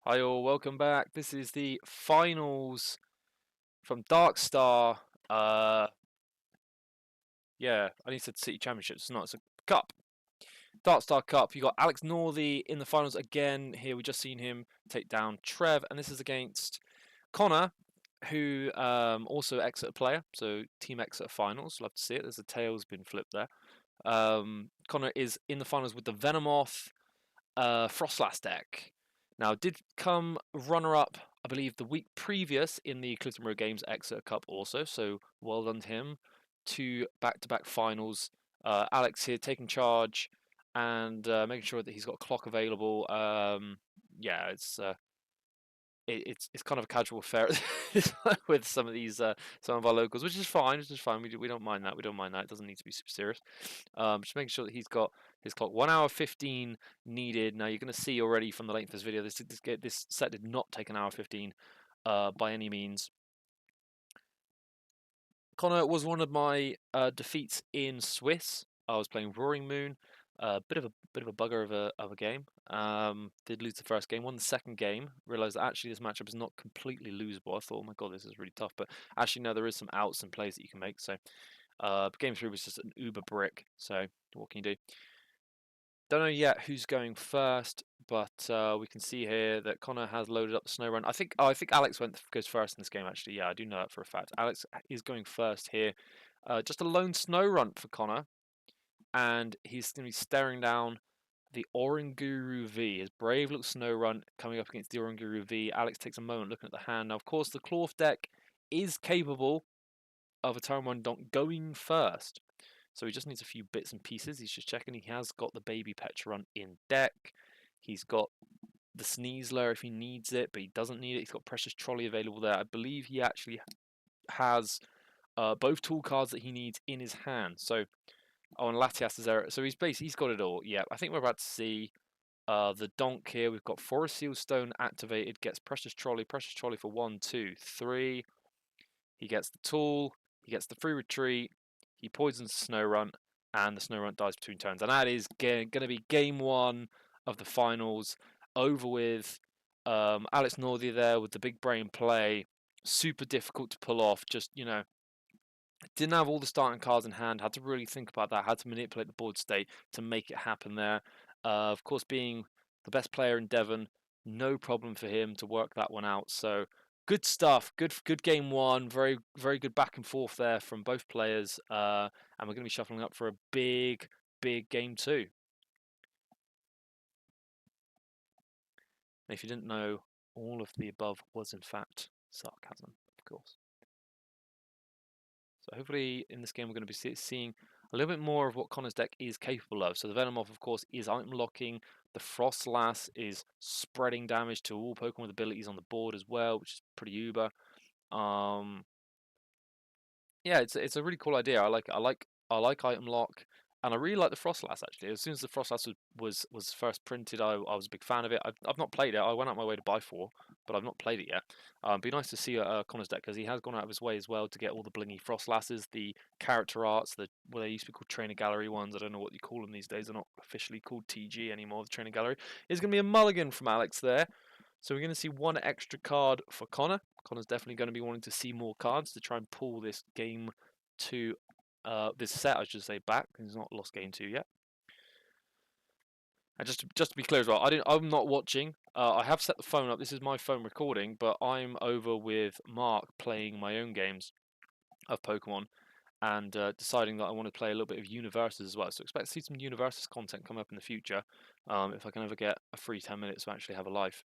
Hi all, welcome back. This is the finals from Darkstar. Yeah, I need to City Championships. It's not. It's a cup. Darkstar Cup. You got Alex Northey in the finals again. Here we just seen him take down Trev, and this is against Connor, who also Exeter player. So Team Exeter finals. Love to see it. There's a tail's been flipped there. Connor is in the finals with the Venomoth Froslass deck. Now, did come runner-up, I believe, the week previous in the Clifton Road Games Exeter Cup also, so well done to him. Two back-to-back finals. Alex here taking charge and making sure that he's got a clock available. Yeah, it's kind of a casual affair with some of these some of our locals, which is fine. Which is fine. We don't mind that. We don't mind that. It doesn't need to be super serious. Just making sure that he's got his clock. 1 hour 15 needed. Now you're going to see already from the length of this video. This set did not take 1 hour 15 by any means. Connor was one of my defeats in Swiss. I was playing Roaring Moon. Bit of a bugger of a game. Did lose the first game, won the second game. Realised that actually this matchup is not completely losable. I thought, oh my god, this is really tough. But actually, no, there is some outs and plays that you can make. So game 3 was just an uber brick. So what can you do? Don't know yet who's going first, but we can see here that Connor has loaded up the snow run. I think Alex goes first in this game. Actually, yeah, I do know that for a fact. Alex is going first here. Just a lone snow run for Connor, and he's going to be staring down the Oranguru V. His brave little snow run coming up against the Oranguru V. Alex takes a moment looking at the hand. Now, of course, the Klawf deck is capable of a turn 1 donk going first. So he just needs a few bits and pieces. He's just checking. He has got the baby Petrun in deck. He's got the Sneasler if he needs it, but he doesn't need it. He's got Precious Trolley available there. I believe he actually has both tool cards that he needs in his hand. So, oh, and Latias is there. So he's got it all. Yeah, I think we're about to see the donk here. We've got Forest Seal Stone activated. Gets Precious Trolley for 1, 2, 3. He gets the tool. He gets the free retreat. He poisons the snow run, and the snow run dies between turns. And that is going to be game 1 of the finals. Over with. Alex Northey there with the big brain play. Super difficult to pull off. Just, didn't have all the starting cards in hand. Had to really think about that. Had to manipulate the board state to make it happen there. Of course, being the best player in Devon, no problem for him to work that one out. So good stuff. Good game 1. Very good back and forth there from both players. And we're going to be shuffling up for a big game 2. And if you didn't know, all of the above was in fact sarcasm, of course. So hopefully in this game we're going to be seeing a little bit more of what Connor's deck is capable of. So the Venomoth, of course, is item locking. The Froslass is spreading damage to all Pokemon with abilities on the board as well, which is pretty uber. Yeah, it's a really cool idea. I like item lock, and I really like the Froslass actually. As soon as the Froslass was first printed, I was a big fan of it. I've not played it. I went out my way to buy 4, but I've not played it yet. It'd be nice to see Connor's deck because he has gone out of his way as well to get all the blingy Frostlasses, the character arts, what they used to be called trainer gallery ones. I don't know what you call them these days. They're not officially called TG anymore. The trainer gallery is going to be a mulligan from Alex there. So we're going to see 1 extra card for Connor. Connor's definitely going to be wanting to see more cards to try and pull this game 2, this set, I should say, back. He's not lost game 2 yet. And just to be clear as well, I'm not watching. I have set the phone up. This is my phone recording, but I'm over with Mark playing my own games of Pokemon and deciding that I want to play a little bit of Universes as well. So expect to see some Universes content come up in the future if I can ever get a free 10 minutes to actually have a life.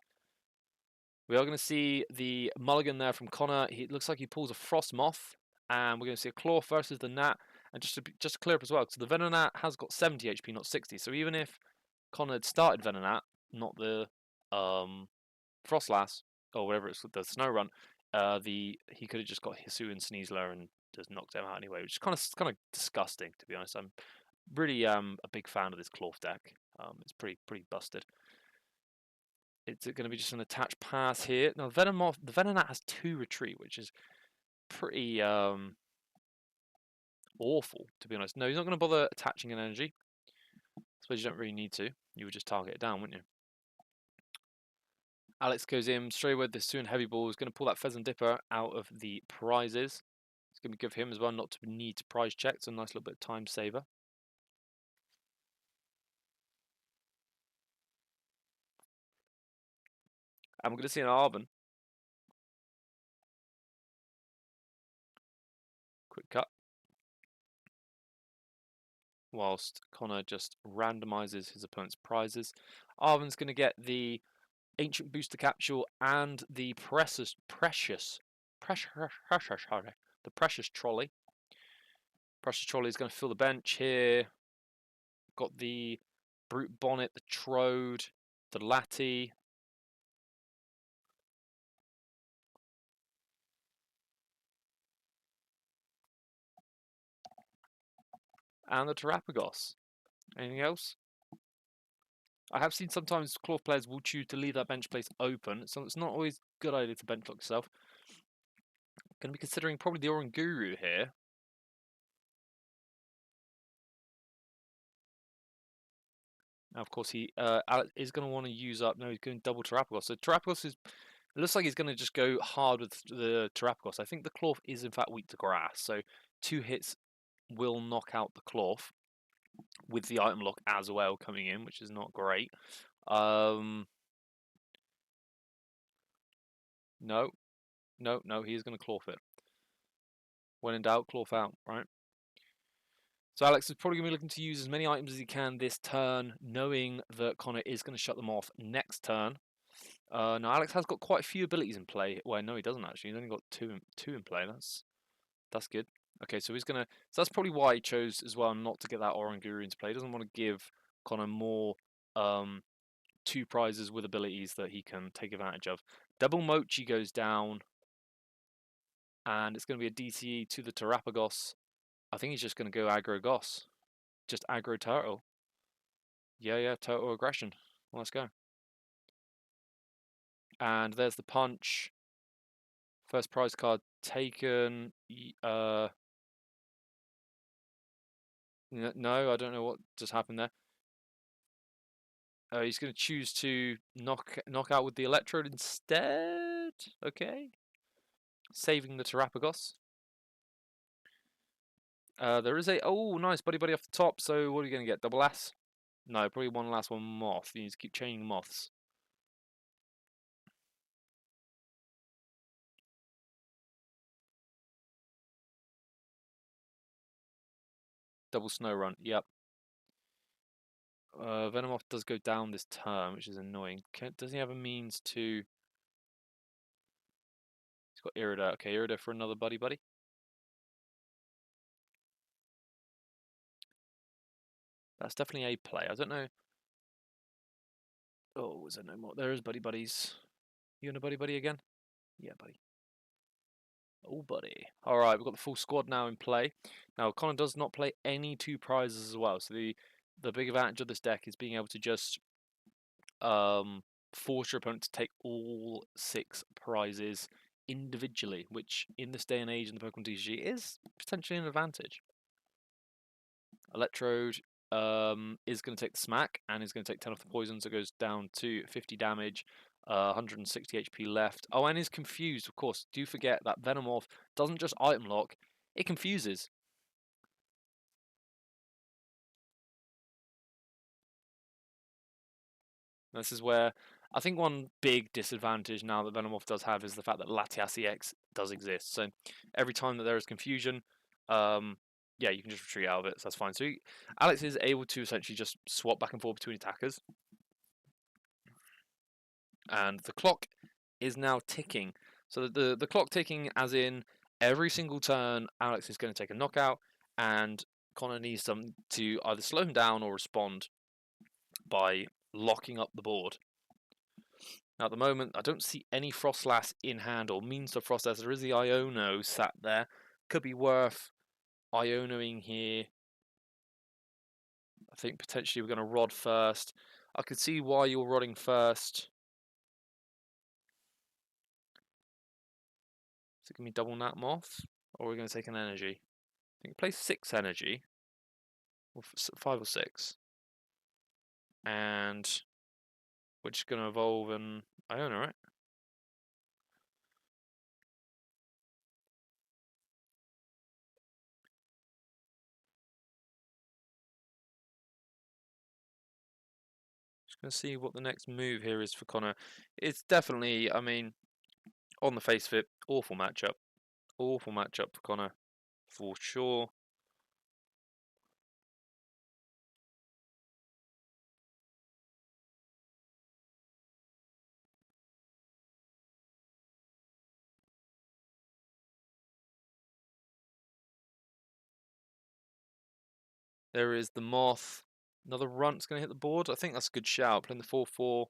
We are going to see the mulligan there from Connor. It looks like he pulls a Frostmoth, and we're going to see a Klawf versus the Nat. And just to clear up as well, so the Venonat has got 70 HP, not 60. So even if Connor had started Venonat, not the Froslass or whatever it's the Snow Run, he could have just got Hisu and Sneasler and just knocked him out anyway, which is kind of disgusting, to be honest. I'm really a big fan of this Klawf deck. It's pretty busted. It's going to be just an attached pass here. Now, the Venonat has 2 retreat, which is pretty awful, to be honest. No, he's not going to bother attaching an energy. I suppose you don't really need to. You would just target it down, wouldn't you? Alex goes in straight with this 2 heavy ball. He's going to pull that Pheasant Dipper out of the prizes. It's going to be good for him as well, not to need to prize check. So a nice little bit of time saver. And we're going to see an Arven. Quick cut. Whilst Connor just randomizes his opponent's prizes. Arven's going to get the Ancient Booster Capsule and the precious Trolley. Precious Trolley is going to fill the bench here. Got the Brute Bonnet, the Trode, the Lati. And the Terapagos. Anything else? I have seen sometimes Klawf players will choose to leave that bench place open, so it's not always a good idea to bench lock yourself. Going to be considering probably the Oranguru here. Now, of course, he is going to want to use up. No, he's going to double Terapagos. So Terapagos is. It looks like he's going to just go hard with the Terapagos. I think the Klawf is in fact weak to grass, so 2 hits will knock out the Klawf with the item lock as well coming in, which is not great. No, he is going to Klawf it. When in doubt, Klawf out, right? So Alex is probably going to be looking to use as many items as he can this turn, knowing that Connor is going to shut them off next turn. Now Alex has got quite a few abilities in play. Well, no, he doesn't actually. He's only got two in play. That's good. Okay, so he's gonna. So that's probably why he chose as well not to get that Oranguru into play. He doesn't want to give Connor more 2 prizes with abilities that he can take advantage of. Double Mochi goes down, and it's going to be a DTE to the Terapagos. I think he's just going to go aggro Goss. Just aggro Turtle. Yeah, total aggression. Let's go. And there's the punch. First prize card taken. No, I don't know what just happened there. He's going to choose to knock out with the Electrode instead. Okay. Saving the Terapagos. There is a... Oh, nice. Buddy off the top. So what are you going to get? Double S? No, probably one last one Moth. You need to keep chaining Moths. Double Snow Run. Yep. Venomoth does go down this turn, which is annoying. Does he have a means to... He's got Irida. Okay, Irida for another buddy. That's definitely a play. I don't know. Oh, is there no more? There is buddies. You and a buddy again? Yeah, buddy. Oh, buddy. All right, we've got the full squad now in play. Now, Connor does not play any 2 prizes as well. So the big advantage of this deck is being able to just force your opponent to take all 6 prizes individually, which in this day and age in the Pokemon TCG is potentially an advantage. Electrode is going to take the smack and is going to take 10 off the poison, so it goes down to 50 damage, 160 HP left. Oh, and is confused, of course. Do forget that Venomoth doesn't just item lock, it confuses. This is where I think one big disadvantage now that Venomoth does have is the fact that Latias EX does exist. So every time that there is confusion, yeah, you can just retreat out of it, so that's fine. So Alex is able to essentially just swap back and forth between attackers. And the clock is now ticking. So the clock ticking as in every single turn, Alex is going to take a knockout, and Connor needs them to either slow him down or respond by locking up the board. Now, at the moment, I don't see any Froslass in hand or means to Froslass. There is the Iono sat there. Could be worth Ionoing here. I think potentially we're going to Rod first. I could see why you're Rodding first. Is it going to be double Nat Moth? Or are we going to take an energy? I think play 6 energy. Or 5 or 6. And which is going to evolve an Iona, right? Just going to see what the next move here is for Connor. It's definitely, I mean, on the face of it, awful matchup. Awful matchup for Connor, for sure. There is the Moth. Another runt's going to hit the board. I think that's a good shout. Playing the 4/4.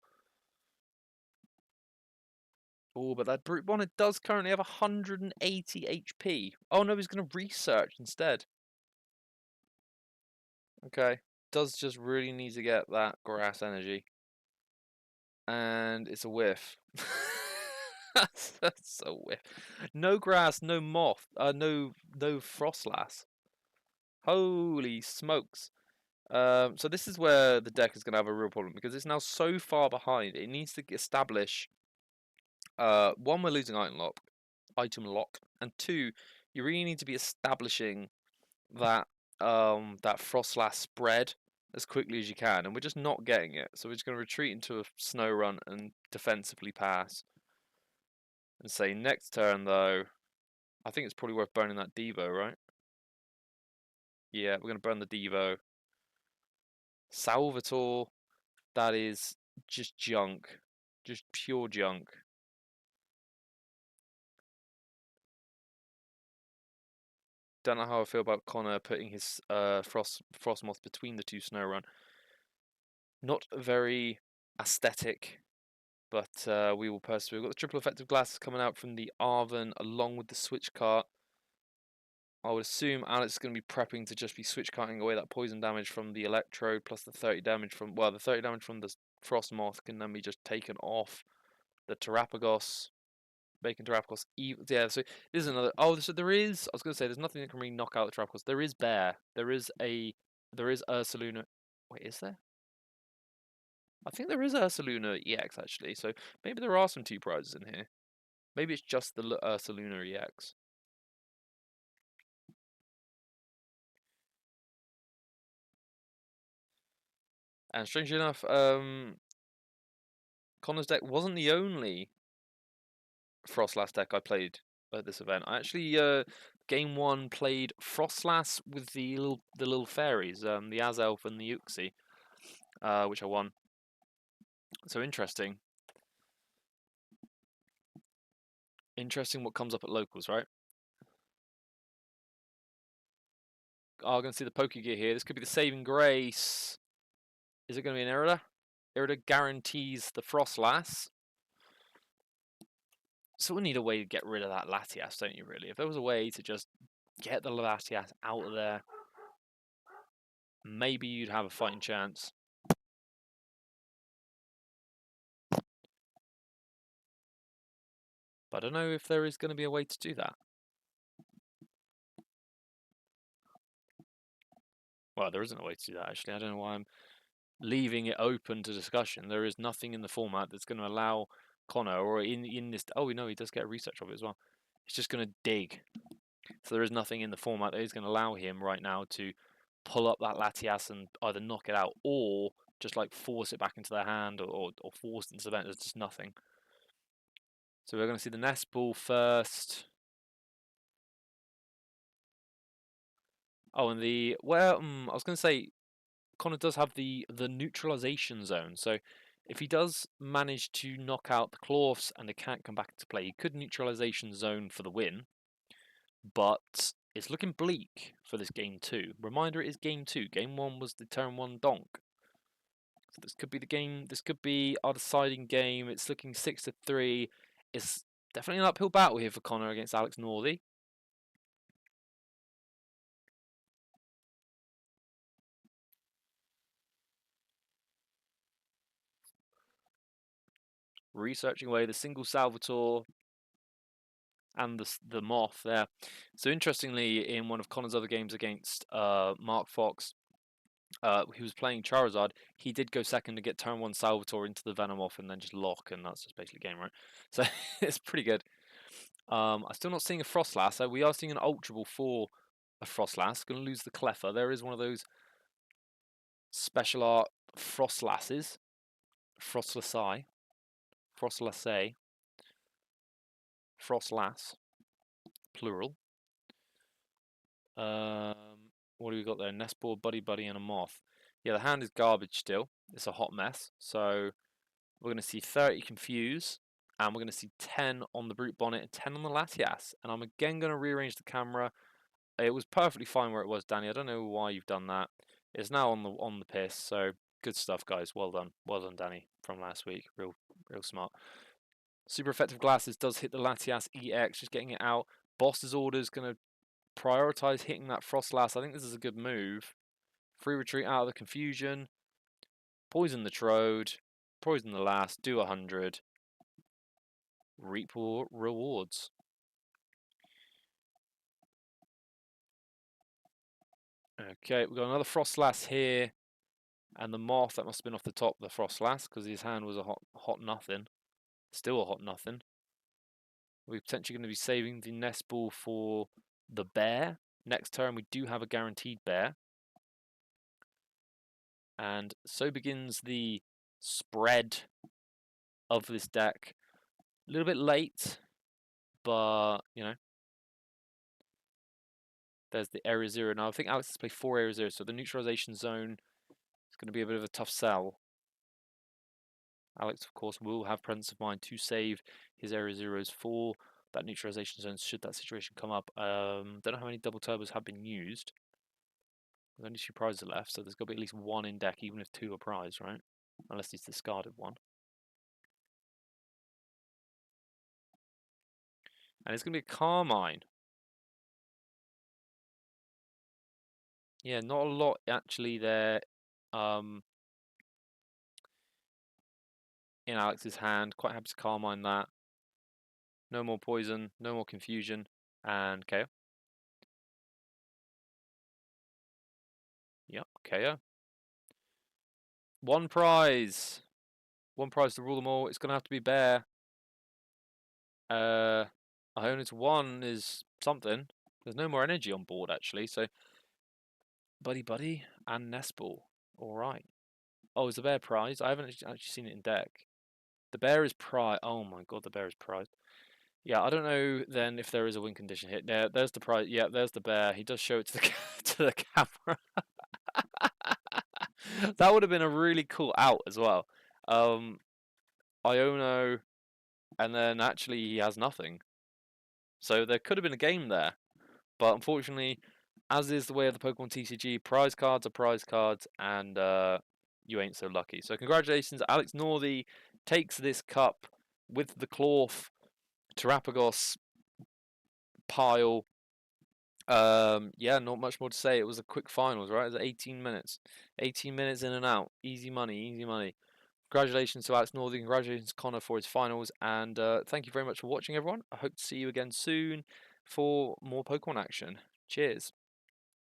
Oh, but that Brute Bonnet does currently have 180 HP. Oh no, he's going to research instead. Okay. Does just really need to get that grass energy. And it's a whiff. That's a whiff. No grass, no moth, no Froslass. Holy smokes. So this is where the deck is going to have a real problem because it's now so far behind. It needs to establish, one, we're losing item lock, and two, you really need to be establishing that that Froslass spread as quickly as you can, and we're just not getting it. So we're just going to retreat into a snow run and defensively pass. And say next turn though, I think it's probably worth burning that Devo, right? Yeah, we're going to burn the Devo. Salvatore, that is just junk. Just pure junk. Don't know how I feel about Connor putting his Frostmoth between the two Snowrun. Not very aesthetic, but we will persevere. We've got the triple effective glasses coming out from the Arven along with the switch cart. I would assume Alex is going to be prepping to just be switch carting away that poison damage from the Electrode plus the 30 damage from, well, the 30 damage from the Frostmoth can then be just taken off the Terapagos. Bacon Terapagos. Yeah, so this is another. Oh, so there is. I was going to say there's nothing that can really knock out the Terapagos. There is Bear. There is Ursaluna. Wait, is there? I think there is Ursaluna EX actually. So maybe there are some 2 prizes in here. Maybe it's just the Ursaluna EX. And strangely enough, Connor's deck wasn't the only Froslass deck I played at this event. I actually, game 1 played Froslass with the little fairies, the Azelf and the Uxie, which I won. So interesting. Interesting what comes up at locals, right? Oh, I'm going to see the Pokegear here. This could be the saving grace. Is it going to be an Irida? Irida guarantees the Froslass. So we need a way to get rid of that Latias, don't you, really? If there was a way to just get the Latias out of there, maybe you'd have a fighting chance. But I don't know if there is going to be a way to do that. Well, there isn't a way to do that, actually. I don't know why I'm leaving it open to discussion. There is nothing in the format that's going to allow Connor, or in this... Oh, we know he does get a research of it as well. He's just going to dig. So there is nothing in the format that is going to allow him right now to pull up that Latias and either knock it out or just like force it back into their hand or force it into the event. There's just nothing. So we're going to see the Nest Ball first. Oh, and the... Well, I was going to say, Connor does have the neutralization zone. So if he does manage to knock out the Klawfs and they can't come back into play, he could neutralization zone for the win. But it's looking bleak for this game 2. Reminder, it is game 2. Game 1 was the turn 1 donk. So this could be the game. This could be our deciding game. It's looking 6-3. It's definitely an uphill battle here for Connor against Alex Northey. Researching away the single Salvatore and the Moth there. So interestingly, in one of Connor's other games against Mark Fox, he was playing Charizard. He did go second to get turn 1 Salvatore into the Venomoth and then just lock, and that's just basically game, right? So it's pretty good. I'm still not seeing a Froslass. So we are seeing an Ultra Ball for a Froslass. Going to lose the Klawf. There is one of those special art Froslasses. Froslassi. Froslasse. Froslass. Plural. What do we got there? Nestball, Buddy Buddy, and a Moth. Yeah, the hand is garbage still. It's a hot mess. So we're going to see 30 Confuse, and we're going to see 10 on the Brute Bonnet and 10 on the Latias. And I'm again going to rearrange the camera. It was perfectly fine where it was, Danny. I don't know why you've done that. It's now on the piss. So good stuff, guys. Well done, Danny, from last week. Real smart. Super effective glasses does hit the Latias EX, just getting it out. Boss's order's going to prioritize hitting that Froslass. I think this is a good move. Free retreat out of the confusion. Poison the Trode. Poison the last. Do 100. Reap rewards. Okay, we've got another Froslass here. And the Moth, that must have been off the top of the Froslass, because his hand was a hot nothing. Still a hot nothing. We're potentially going to be saving the Nest Ball for the Bear. Next turn, we do have a guaranteed Bear. And so begins the spread of this deck. A little bit late, but, you know, there's the Area 0. Now, I think Alex has played 4 Area 0, so the neutralization zone is going to be a bit of a tough sell. Alex, of course, will have presence of mind to save his Area 0s for that neutralization zone should that situation come up. Don't know how many double turbos have been used. There's only 2 prizes left, so there's got to be at least 1 in deck, even if 2 are prized, right? Unless he's discarded 1. And it's going to be a Carmine. Yeah, not a lot actually there in Alex's hand. Quite happy to Carmine that. No more poison, no more confusion, and KO. Yep, KO. 1 prize. 1 prize to rule them all. It's going to have to be Bear. I own it's 1 is something. There's no more energy on board actually, so Buddy Buddy and Nestball. Alright. Oh, is the Bear prized? I haven't actually seen it in deck. The Bear is prized. Oh my god, the Bear is prized. Yeah, I don't know then if there is a win condition hit. There's the prize. Yeah, there's the Bear. He does show it to the to the camera. That would have been a really cool out as well. Iono, and then actually he has nothing. So there could have been a game there. But unfortunately, as is the way of the Pokemon TCG, prize cards are prize cards, and you ain't so lucky. So congratulations, Alex Northey takes this cup with the Klawf Terapagos pile. Yeah, not much more to say. It was a quick finals, right? It was 18 minutes. 18 minutes in and out. Easy money, easy money. Congratulations to Alex Northey. Congratulations, Connor, for his finals. And thank you very much for watching, everyone. I hope to see you again soon for more Pokemon action. Cheers.